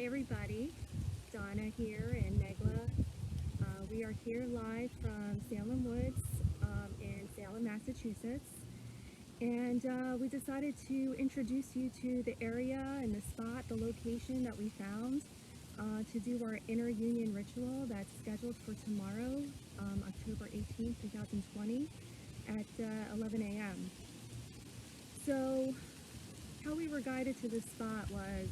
Hi everybody, Donna here and Negla. We are here live from Salem Woods in Salem, Massachusetts. And we decided to introduce you to the area and the spot, the location that we found to do our inner union ritual that's scheduled for tomorrow, October 18th, 2020 at 11 a.m. So how we were guided to this spot was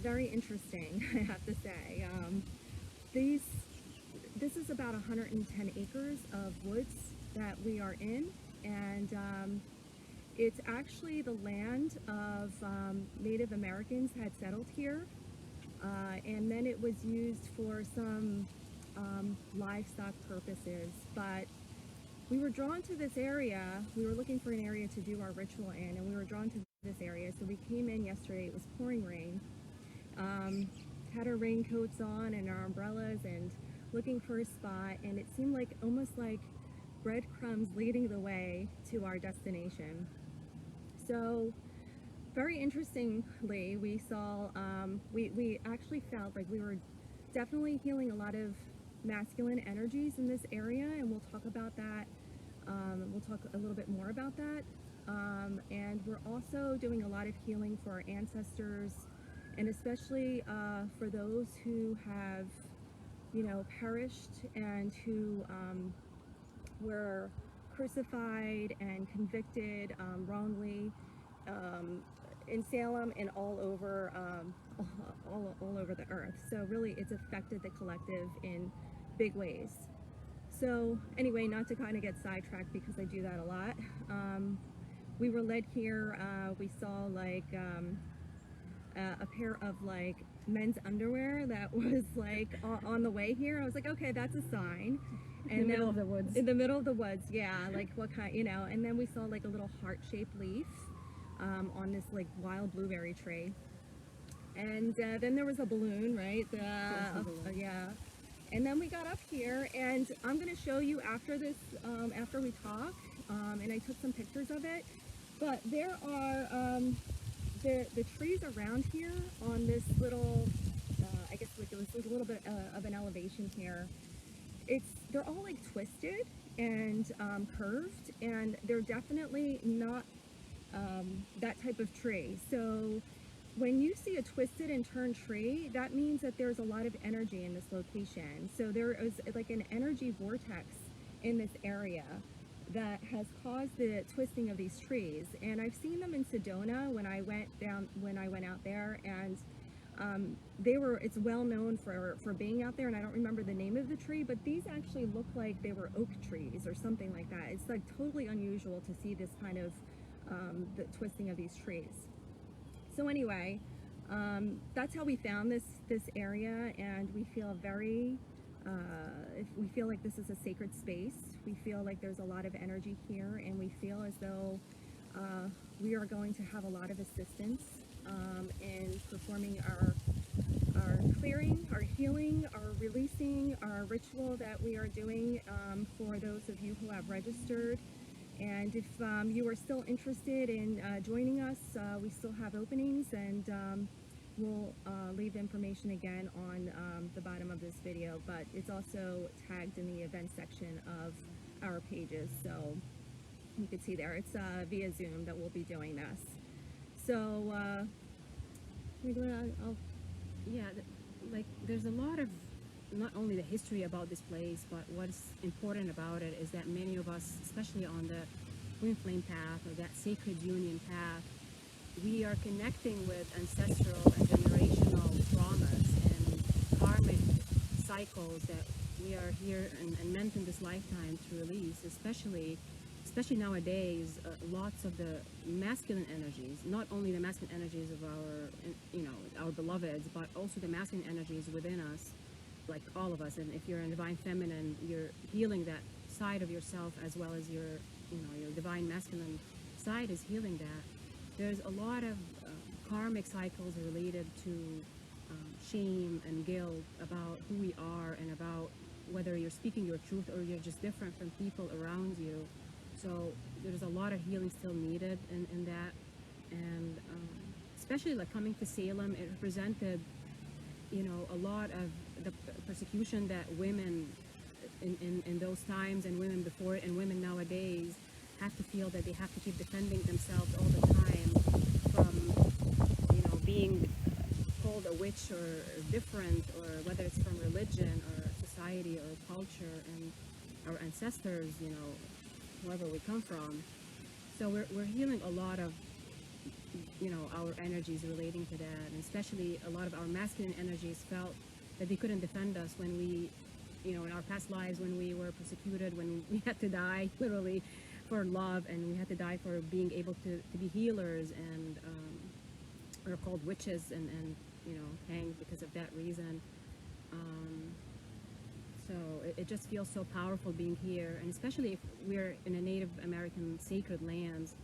very interesting, I have to say. This is about 110 acres of woods that we are in, and it's actually the land of Native Americans had settled here, and then it was used for some livestock purposes. But we were drawn to this area. We were looking for an area to do our ritual in, and we were drawn to this area. So we came in yesterday. It was pouring rain. Had our raincoats on and our umbrellas and looking for a spot, and it seemed like almost like breadcrumbs leading the way to our destination. So very interestingly, we saw, we actually felt like we were definitely healing a lot of masculine energies in this area, and we'll talk about that. We'll talk a little bit more about that. And we're also doing a lot of healing for our ancestors, and especially for those who have, perished and who were crucified and convicted wrongly in Salem and all over all over the earth. So really, it's affected the collective in big ways. So anyway, not to kind of get sidetracked because I do that a lot. We were led here. We saw like a pair of like men's underwear that was like on the way here. I was like, okay, that's a sign. And in the middle of the woods. In the middle of the woods, yeah. Like what kind, and then we saw like a little heart-shaped leaf on this like wild blueberry tree. And then there was a balloon, right? Yeah. And then we got up here, and I'm going to show you after this, after we talk, and I took some pictures of it. But there are the trees around here on this little, I guess like it was like a little bit of an elevation here. They're all like twisted and curved, and they're definitely not that type of tree. So when you see a twisted and turned tree, that means that there's a lot of energy in this location. So there is like an energy vortex in this area that has caused the twisting of these trees. And I've seen them in Sedona when I went out there, and it's well known for being out there, and I don't remember the name of the tree, but these actually look like they were oak trees or something like that. It's like totally unusual to see this kind of the twisting of these trees. So anyway, that's how we found this area, and we feel we feel like this is a sacred space. We feel like there's a lot of energy here, and we feel as though we are going to have a lot of assistance in performing our clearing, our healing, our releasing, our ritual that we are doing for those of you who have registered. And if you are still interested in joining us, we still have openings, and we'll leave information again on the bottom of this video, but it's also tagged in the event section of our pages, so you can see there. It's via Zoom that we'll be doing this. So, like there's a lot of not only the history about this place, but what's important about it is that many of us, especially on the twin flame path or that sacred union path, we are connecting with ancestral and generational traumas and karmic cycles that we are here and meant in this lifetime to release, especially nowadays. Lots of the masculine energies, not only the masculine energies of our beloveds, but also the masculine energies within us, like all of us. And if you're a divine feminine, you're healing that side of yourself, as well as your divine masculine side is healing that. There's a lot of karmic cycles related to shame and guilt about who we are, and about whether you're speaking your truth or you're just different from people around you. So there's a lot of healing still needed in that. And especially like coming to Salem, it represented you know, a lot of the persecution that women in those times and women before it and women nowadays have to feel that they have to keep defending themselves all the time from, you know, being called a witch or different, or whether it's from religion or society or culture and our ancestors, you know, wherever we come from. So we're healing a lot of, you know, our energies relating to that, and especially a lot of our masculine energies felt that they couldn't defend us when we, you know, in our past lives when we were persecuted, when we had to die literally for love, and we had to die for being able to be healers, and we're called witches and you know, hanged because of that reason. So it just feels so powerful being here, and especially if we're in a Native American sacred lands,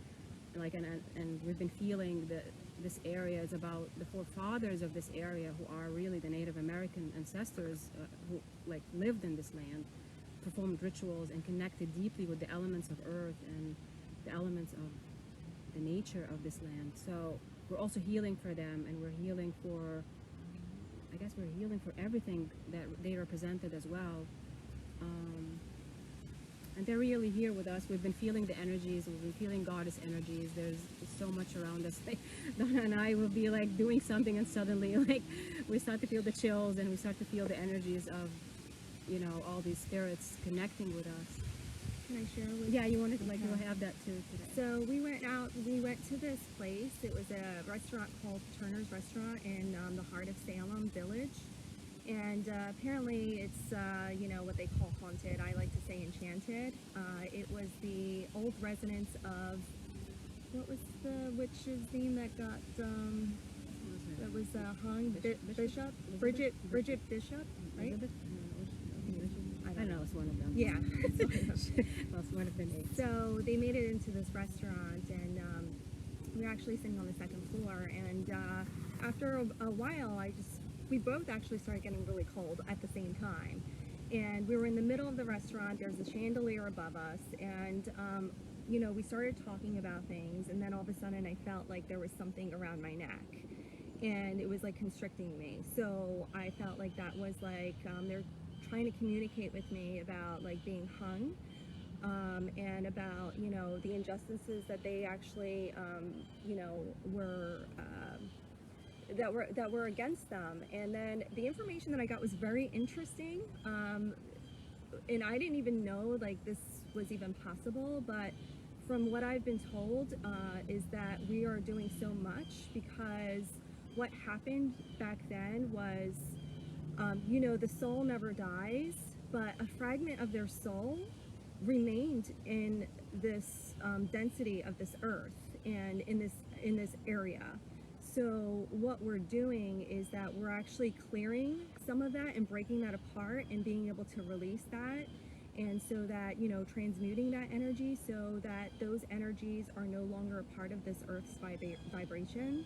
like, and we've been feeling that this area is about the forefathers of this area, who are really the Native American ancestors, who like lived in this land, performed rituals, and connected deeply with the elements of earth and the elements of the nature of this land. So we're also healing for them, and we're healing for, I guess we're healing for everything that they represented as well. And they're really here with us. We've been feeling the energies, we've been feeling goddess energies. There's so much around us. Like Donna and I will be like doing something, and suddenly like we start to feel the chills, and we start to feel the energies of, you know, all these spirits connecting with us. Can I share with Yeah, you wanted to like Okay. you'll have that too today. So we went to this place. It was a restaurant called Turner's Restaurant in the heart of Salem Village. And apparently it's, you know, what they call haunted. I like to say enchanted. It was the old residence of, what was the witch's name that got, that was hung? Bishop? Bridget Bishop, right? Elizabeth? I don't know, it's one of them. Yeah. Well, it's one of the names. So they made it into this restaurant, and we were actually sitting on the second floor. And after a while, we both actually started getting really cold at the same time. And we were in the middle of the restaurant. There's a chandelier above us, and you know, we started talking about things. And then all of a sudden, I felt like there was something around my neck, and it was like constricting me. So I felt like that was like they're trying to communicate with me about like being hung, and about, you know, the injustices that they actually, you know, were that were against them. And then the information that I got was very interesting, and I didn't even know like this was even possible. But from what I've been told, is that we are doing so much because what happened back then was, you know, the soul never dies, but a fragment of their soul remained in this density of this earth and in this area. So what we're doing is that we're actually clearing some of that and breaking that apart and being able to release that, and so that, you know, transmuting that energy so that those energies are no longer a part of this earth's vibration.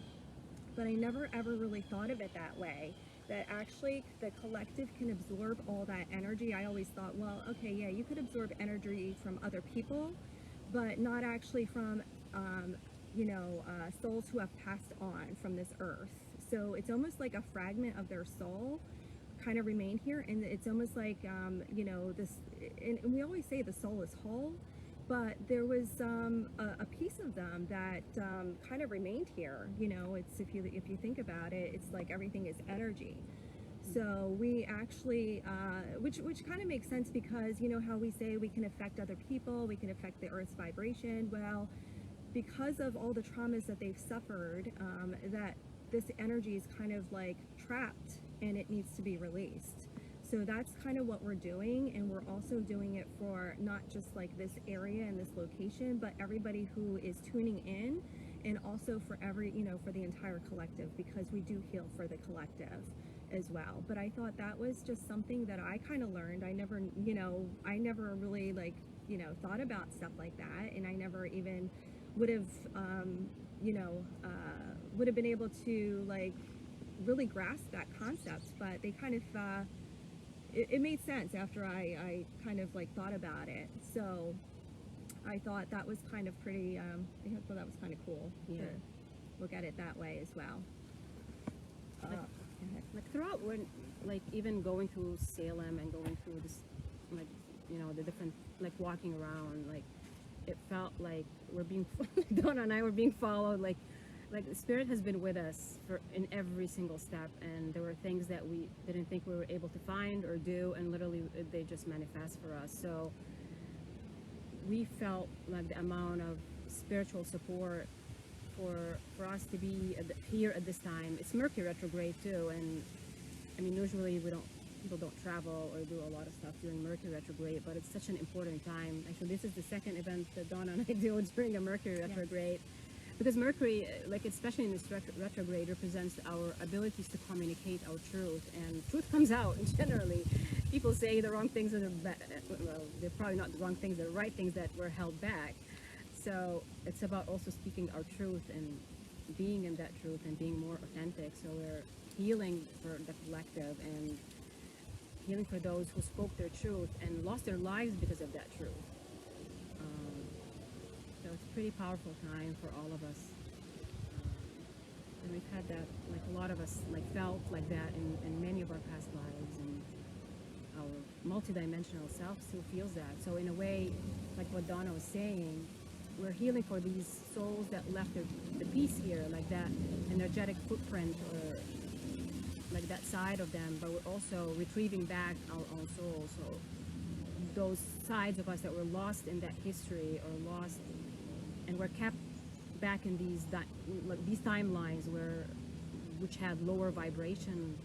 But I never ever really thought of it that way, that actually the collective can absorb all that energy. I always thought, well, okay, yeah, you could absorb energy from other people, but not actually from, you know, souls who have passed on from this earth. So it's almost like a fragment of their soul kind of remain here, and it's almost like, you know, this, and we always say the soul is whole, but there was a piece of them that kind of remained here. You know, it's, if you think about it, it's like everything is energy. So we actually, which kind of makes sense, because you know how we say we can affect other people, we can affect the earth's vibration. Well, because of all the traumas that they've suffered, that this energy is kind of like trapped and it needs to be released. So that's kind of what we're doing, and we're also doing it for not just like this area and this location, but everybody who is tuning in, and also for every, you know, for the entire collective, because we do heal for the collective as well. But I thought that was just something that I kind of learned. I never, you know, I never really like, you know, thought about stuff like that, and I never even would have, you know, would have been able to like really grasp that concept. But they kind of, it made sense after I kind of like thought about it. So I thought that was kind of pretty, I thought that was kind of cool, Yeah. to look at it that way as well. Like, go like throughout when, like even going through Salem and going through this, like, you know, the different, like walking around, like it felt like we're being, Donna and I were being followed, like the spirit has been with us for in every single step, and there were things that we didn't think we were able to find or do, and literally they just manifest for us. So we felt like the amount of spiritual support for us to be here at this time. It's Mercury retrograde too, and I mean usually people don't travel or do a lot of stuff during Mercury retrograde, but it's such an important time. Actually, this is the second event that Donna and I do during a Mercury retrograde. Because Mercury, like especially in this retrograde, represents our abilities to communicate our truth, and truth comes out. Generally, people say the wrong things, or well, they're probably not the wrong things, they're the right things that were held back. So it's about also speaking our truth and being in that truth and being more authentic. So we're healing for the collective and healing for those who spoke their truth and lost their lives because of that truth. So it's a pretty powerful time for all of us. And we've had that, like a lot of us like felt like that in many of our past lives, and our multidimensional self still feels that. So in a way, like what Donna was saying, we're healing for these souls that left the piece here, like that energetic footprint or like that side of them, but we're also retrieving back our own souls. So those sides of us that were lost in that history or lost, and were kept back in these timelines which had lower vibration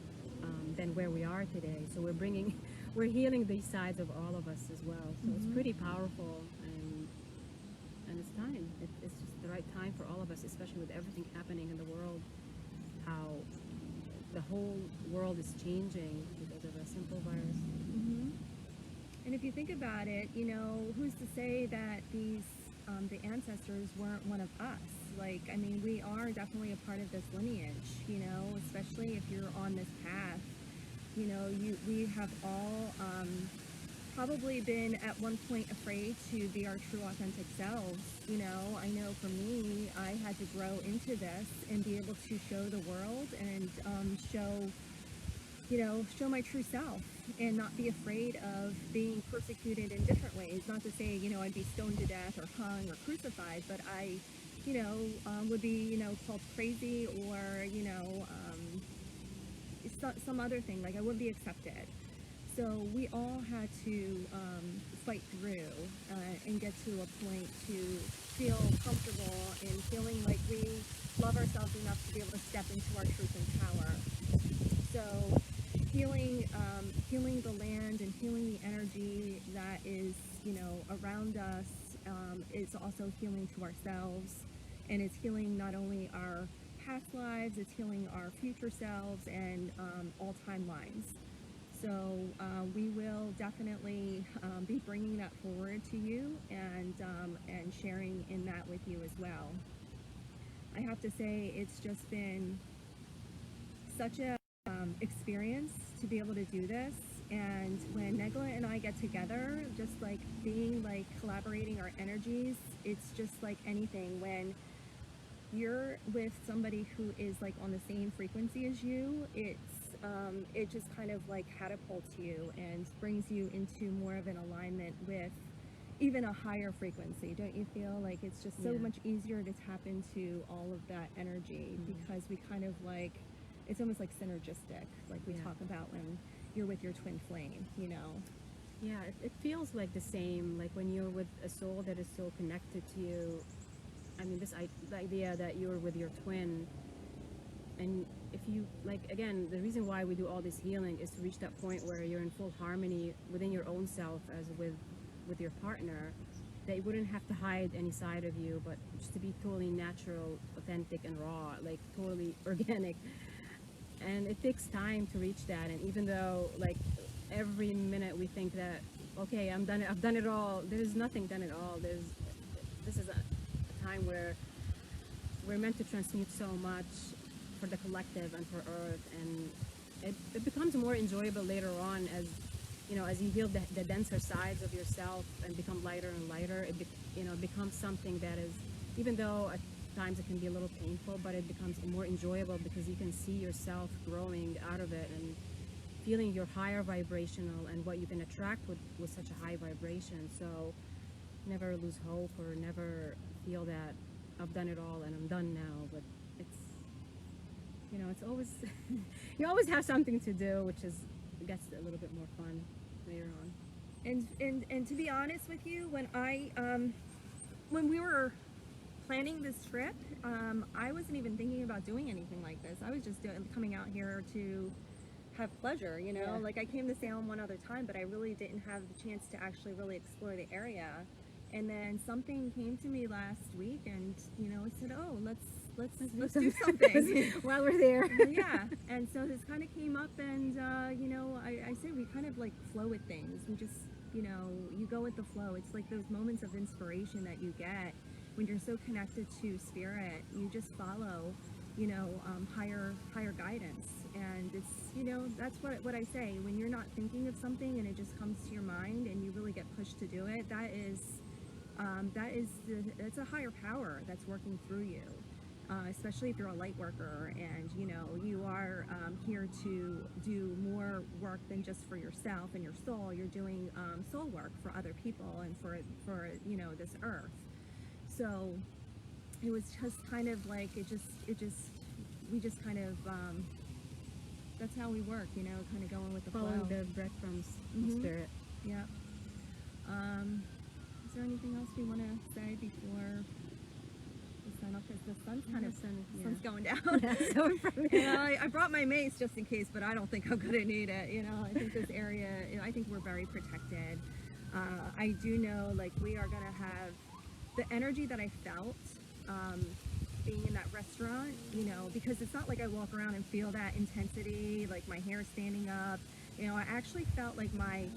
than where we are today. So we're healing these sides of all of us as well. So it's pretty powerful, and it's time. It's just the right time for all of us, especially with everything happening in the world. How the whole world is changing because of a simple virus. And if you think about it, you know, who's to say that the ancestors weren't one of us? Like, I mean, we are definitely a part of this lineage, you know, especially if you're on this path. You know, we have all probably been at one point afraid to be our true authentic selves. You know, I know for me, I had to grow into this and be able to show the world and show my true self and not be afraid of being persecuted in different ways. Not to say, you know, I'd be stoned to death or hung or crucified, but I, would be, called crazy or, some other thing. Like I wouldn't be accepted. So we all had to fight through and get to a point to feel comfortable in feeling like we love ourselves enough to be able to step into our truth and power. So healing the land and healing the energy that is, around us is also healing to ourselves, and it's healing not only our past lives, it's healing our future selves and all timelines. So we will definitely be bringing that forward to you and sharing in that with you as well. I have to say it's just been such a experience to be able to do this. And when Negla and I get together, just like being like collaborating our energies, it's just like anything. When you're with somebody who is like on the same frequency as you, it just kind of like catapults you and brings you into more of an alignment with even a higher frequency. Don't you feel like it's just so much easier to tap into all of that energy because we kind of like, it's almost like synergistic, like we talk about when you're with your twin flame, Yeah, it feels like the same, like when you're with a soul that is so connected to you. I mean, the idea that you're with your twin, and if you, like, again, the reason why we do all this healing is to reach that point where you're in full harmony within your own self as with your partner, that you wouldn't have to hide any side of you, but just to be totally natural, authentic, and raw, like totally organic. And it takes time to reach that. And even though, like, every minute we think that, okay, I've done it all, there's nothing done at all. This is a time where we're meant to transmute so much for the collective and for Earth, and it becomes more enjoyable later on as you heal the denser sides of yourself and become lighter and lighter. It becomes something that is, even though times it can be a little painful, but it becomes more enjoyable because you can see yourself growing out of it and feeling your higher vibrational and what you can attract with such a high vibration. So never lose hope or never feel that I've done it all and I'm done now. But it's, you know, it's always, you always have something to do, which is, gets a little bit more fun later on. And to be honest with you, when we were planning this trip, I wasn't even thinking about doing anything like this. I was just coming out here to have pleasure, you know. Yeah. Like I came to Salem one other time, but I really didn't have the chance to actually really explore the area. And then something came to me last week, and you know, I said, "Oh, let's do something while we're there." Yeah. And so this kind of came up, and you know, I said we kind of like flow with things. We just, you know, you go with the flow. It's like those moments of inspiration that you get when you're so connected to spirit. You just follow, you know, higher guidance. And it's, you know, that's what I say. When you're not thinking of something and it just comes to your mind and you really get pushed to do it, it's a higher power that's working through you. Especially if you're a light worker and you know you are here to do more work than just for yourself and your soul. You're doing soul work for other people and for you know, this earth. So it was just kind of like we just kind of that's how we work, you know, kind of going with the Following flow. the breadcrumbs Mhm. of spirit. Yeah. Is there anything else we want to say before we sign off? Because the sun's kind of sun's going down. Yeah, so from You know, I brought my mace just in case, but I don't think I'm gonna need it. You know, I think this area, you know, I think we're very protected. I do know, like, we are gonna have the energy that I felt being in that restaurant. You know, because it's not like I walk around and feel that intensity, like my hair standing up. You know, I actually felt like my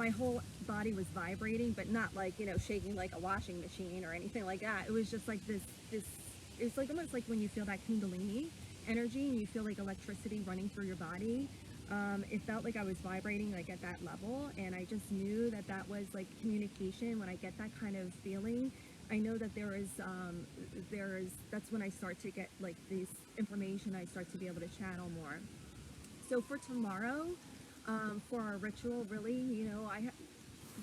whole body was vibrating, but not like, you know, shaking like a washing machine or anything like that. It was just like this it's like almost like when you feel that kundalini energy and you feel like electricity running through your body. It felt like I was vibrating like at that level, and I just knew that that was like communication. When I get that kind of feeling, I know that there is that's when I start to get like these information. I start to be able to channel more. So for tomorrow, for our ritual, really, you know,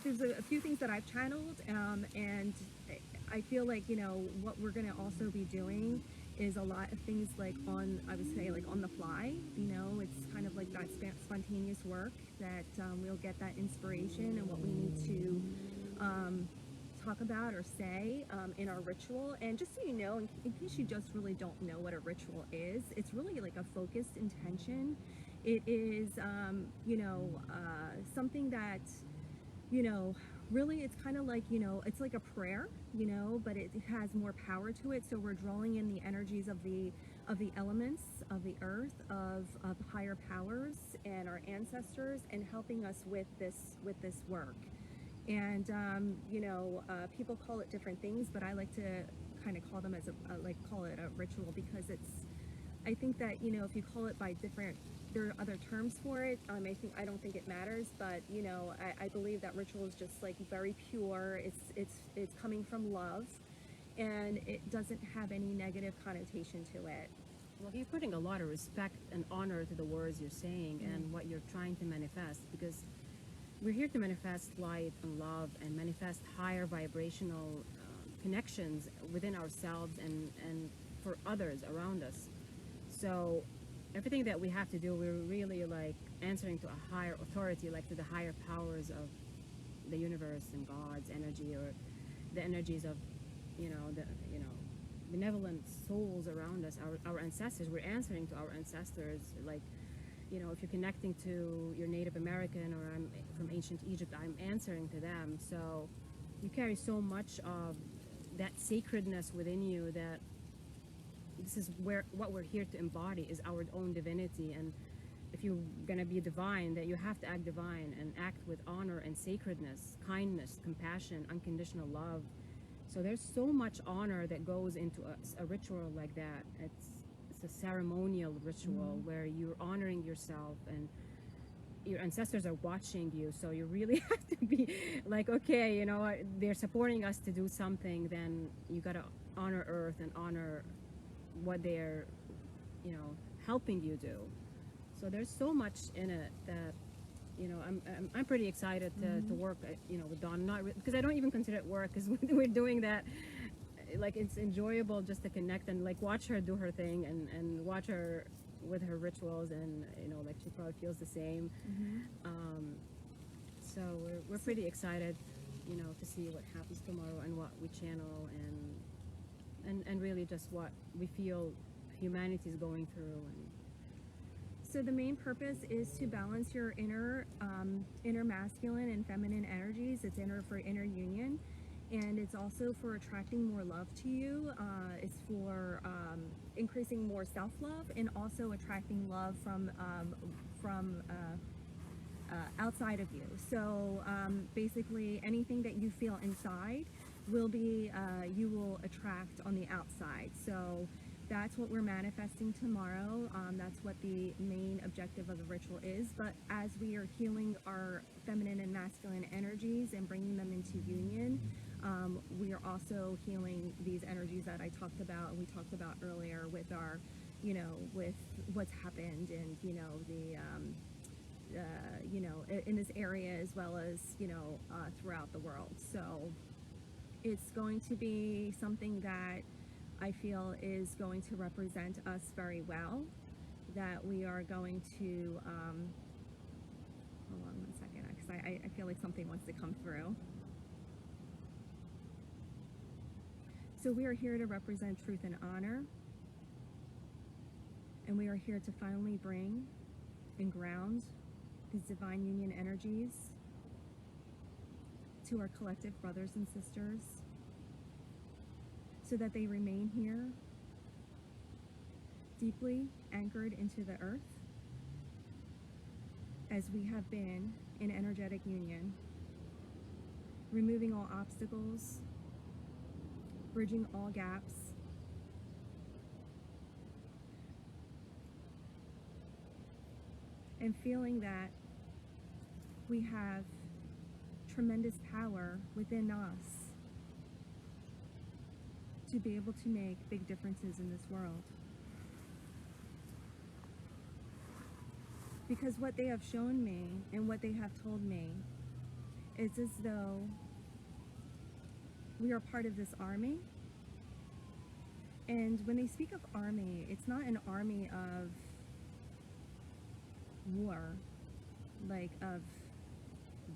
there's a few things that I've channeled, and I feel like, you know, what we're going to also be doing is a lot of things like I would say like on the fly. You know, it's kind of like that spontaneous work that we'll get that inspiration and what we need to talk about or say in our ritual. And just so you know, in case you just really don't know what a ritual is, it's really like a focused intention. It is, you know, something that, you know, really it's kind of like, you know, it's like a prayer, you know, but it has more power to it. So we're drawing in the energies of the elements, of the earth, of higher powers and our ancestors, and helping us with this work. And you know, people call it different things, but I like to kind of call them as call it a ritual, because I think that, you know, if you call it by different, there are other terms for it. I don't think it matters, but you know, I believe that ritual is just like very pure. It's coming from love, and it doesn't have any negative connotation to it. Well, you're putting a lot of respect and honor to the words you're saying and what you're trying to manifest, because we're here to manifest light and love and manifest higher vibrational connections within ourselves and for others around us. So everything that we have to do, we're really like answering to a higher authority, like to the higher powers of the universe and God's energy, or the energies of, you know, benevolent souls around us, our ancestors. We're answering to our ancestors. Like, you know, if you're connecting to your Native American, or I'm from ancient Egypt, I'm answering to them. So you carry so much of that sacredness within you, that this is what we're here to embody, is our own divinity. And if you're gonna be divine, that you have to act divine and act with honor and sacredness, kindness, compassion, unconditional love. So there's so much honor that goes into a ritual like that. It's a ceremonial ritual where you're honoring yourself, and your ancestors are watching you. So you really have to be like, okay, you know, they're supporting us to do something, then you gotta honor Earth and honor what they're, you know, helping you do. So there's so much in it that, you know, I'm pretty excited to work, you know, with Dawn. Not because I don't even consider it work, because we're doing that. Like, it's enjoyable just to connect and like watch her do her thing, and watch her with her rituals, and you know, like she probably feels the same. So we're pretty excited, you know, to see what happens tomorrow and what we channel, and really just what we feel humanity is going through. And So the main purpose is to balance your inner masculine and feminine energies. It's for inner union, and it's also for attracting more love to you. It's for increasing more self-love, and also attracting love from outside of you. So basically, anything that you feel inside will be you will attract on the outside. So that's what we're manifesting tomorrow. That's what the main objective of the ritual is. But as we are healing our feminine and masculine energies and bringing them into union, we are also healing these energies that I talked about and we talked about earlier with our, you know, with what's happened, and you know, the you know, in this area, as well as, you know, throughout the world. So it's going to be something that I feel is going to represent us very well, that we are going to, hold on one second, because I feel like something wants to come through. So we are here to represent truth and honor, and we are here to finally bring and ground these divine union energies to our collective brothers and sisters, so that they remain here, deeply anchored into the earth, as we have been in energetic union, removing all obstacles, bridging all gaps, and feeling that we have tremendous power within us to be able to make big differences in this world. Because what they have shown me and what they have told me is as though we are part of this army. And when they speak of army, it's not an army of war, like of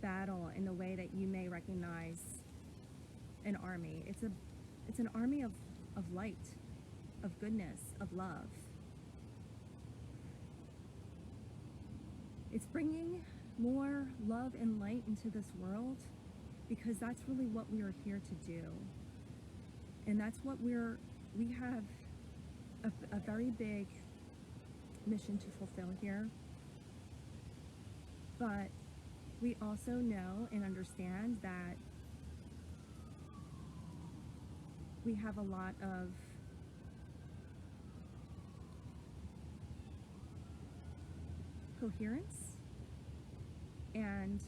battle in the way that you may recognize an army. It's an army of light, of goodness, of love. It's bringing more love and light into this world, because that's really what we are here to do. And that's what we have a very big mission to fulfill here. But we also know and understand that we have a lot of coherence and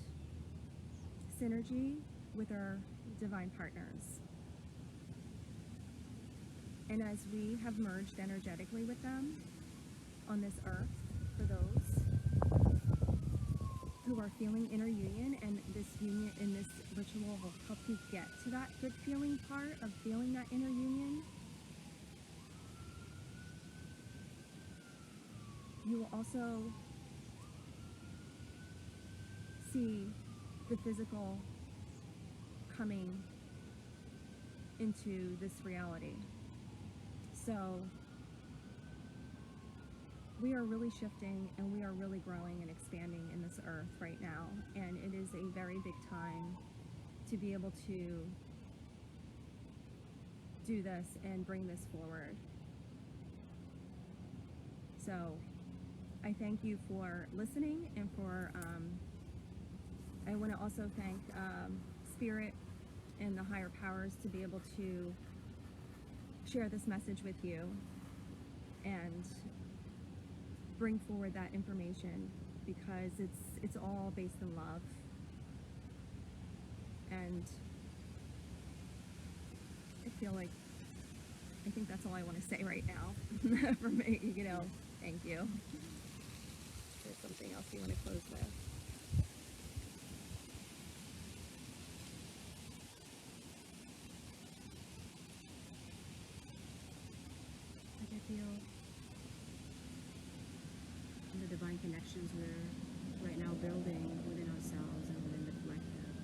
synergy with our divine partners. And as we have merged energetically with them on this earth, for those who are feeling inner union, and this union in this ritual will help you get to that good feeling part of feeling that inner union, you will also see the physical coming into this reality. So we are really shifting, and we are really growing and expanding in this earth right now, and it is a very big time to be able to do this and bring this forward. So I thank you for listening, and for I want to also thank Spirit and the higher powers to be able to share this message with you and bring forward that information, because it's all based in love. And I feel like I think that's all I want to say right now. For me, you know, thank you. There's something else you want to close with. Like I feel the divine connections we're right now building within ourselves and within the collective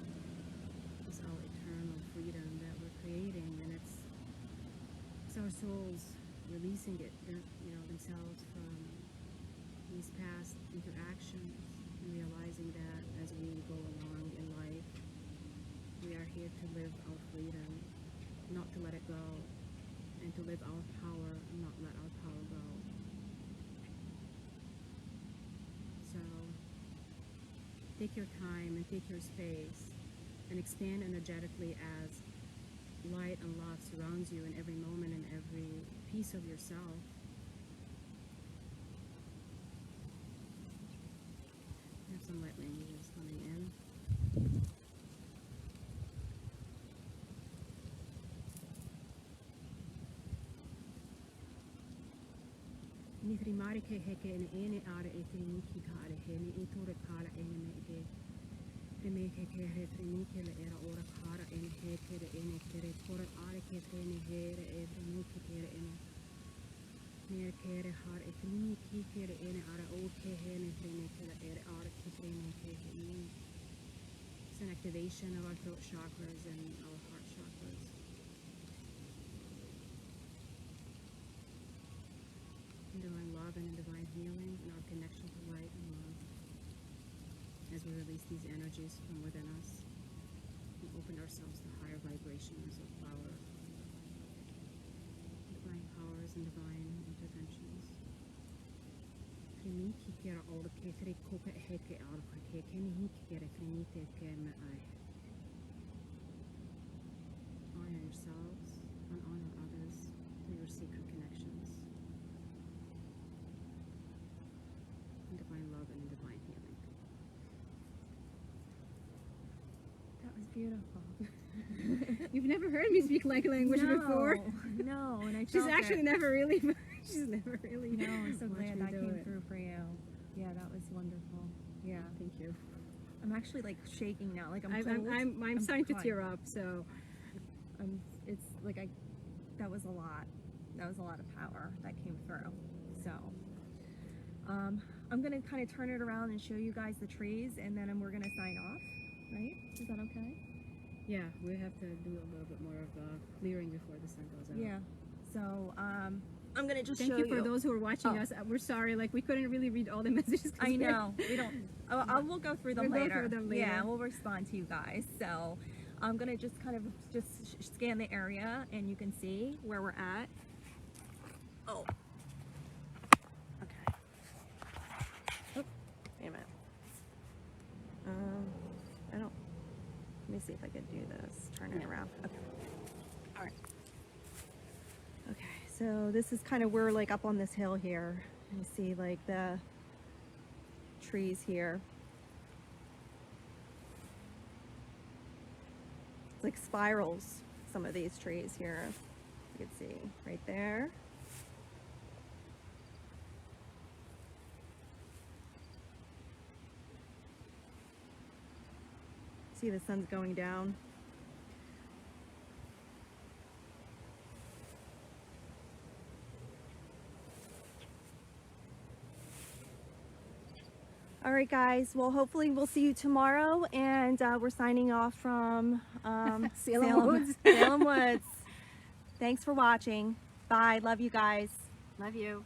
is our eternal freedom that we're creating, and it's our souls releasing themselves from these past interactions and realizing that as we go along in life, we are here to live our freedom, not to let it go, and to live our power, not let our power go. So take your time and take your space and expand energetically as light and love surrounds you in every moment and every piece of yourself. I have some light languages coming in. Nithri mari ke heke ene ene ara e te niki kare he ni e tore kara ene me he te me ke he te niki le era ora kara ene he te re ene te re tore ara ke te ene he re e te niki te re ene ne ke re har e te niki ke re ene ara o ke he ne te ne te re ere ara ke te ne ke he ni. It's an activation of our throat chakras and our heart chakras. Divine love and divine healing and our connection to light and love as we release these energies from within us and open ourselves to higher vibrations of power, divine powers and divine interventions. Honor yourselves and honor others through your sacred connections. Divine love and divine healing. That was beautiful. You've never heard me speak like language before? No, and I She's felt actually it. never really. She's never really. No, I'm so watched glad me that do came it. through for you. Yeah, that was wonderful. Yeah, Thank you. I'm actually like shaking now. Like I'm starting to crying. tear up. So It's like that was a lot. That was a lot of power that came through. So, I'm gonna kind of turn it around and show you guys the trees, and then we're gonna sign off. Right? Is that okay? yeah, we have to do a little bit more of clearing before the sun goes out. Yeah. So, I'm gonna just Thank show you for those who are watching Oh. us. We're sorry, like we couldn't really read all the messages. 'cause I we're- know. We don't. We'll go through them We'll go later. through them Yeah, later. we'll respond to you guys. So I'm gonna just kind of scan the area, and you can see where we're at. Oh. Okay. Oh, wait a minute. I don't. Let me see if I can do this. Turn it around. Okay. All right. Okay. So this is kind of where, like, up on this hill here. You see, like, the trees here. It's like spirals, some of these trees here. You can see right there. See the sun's going down. All right, guys. Well, hopefully we'll see you tomorrow, and we're signing off from Salem Woods. Salem Woods. Thanks for watching. Bye. Love you guys. Love you.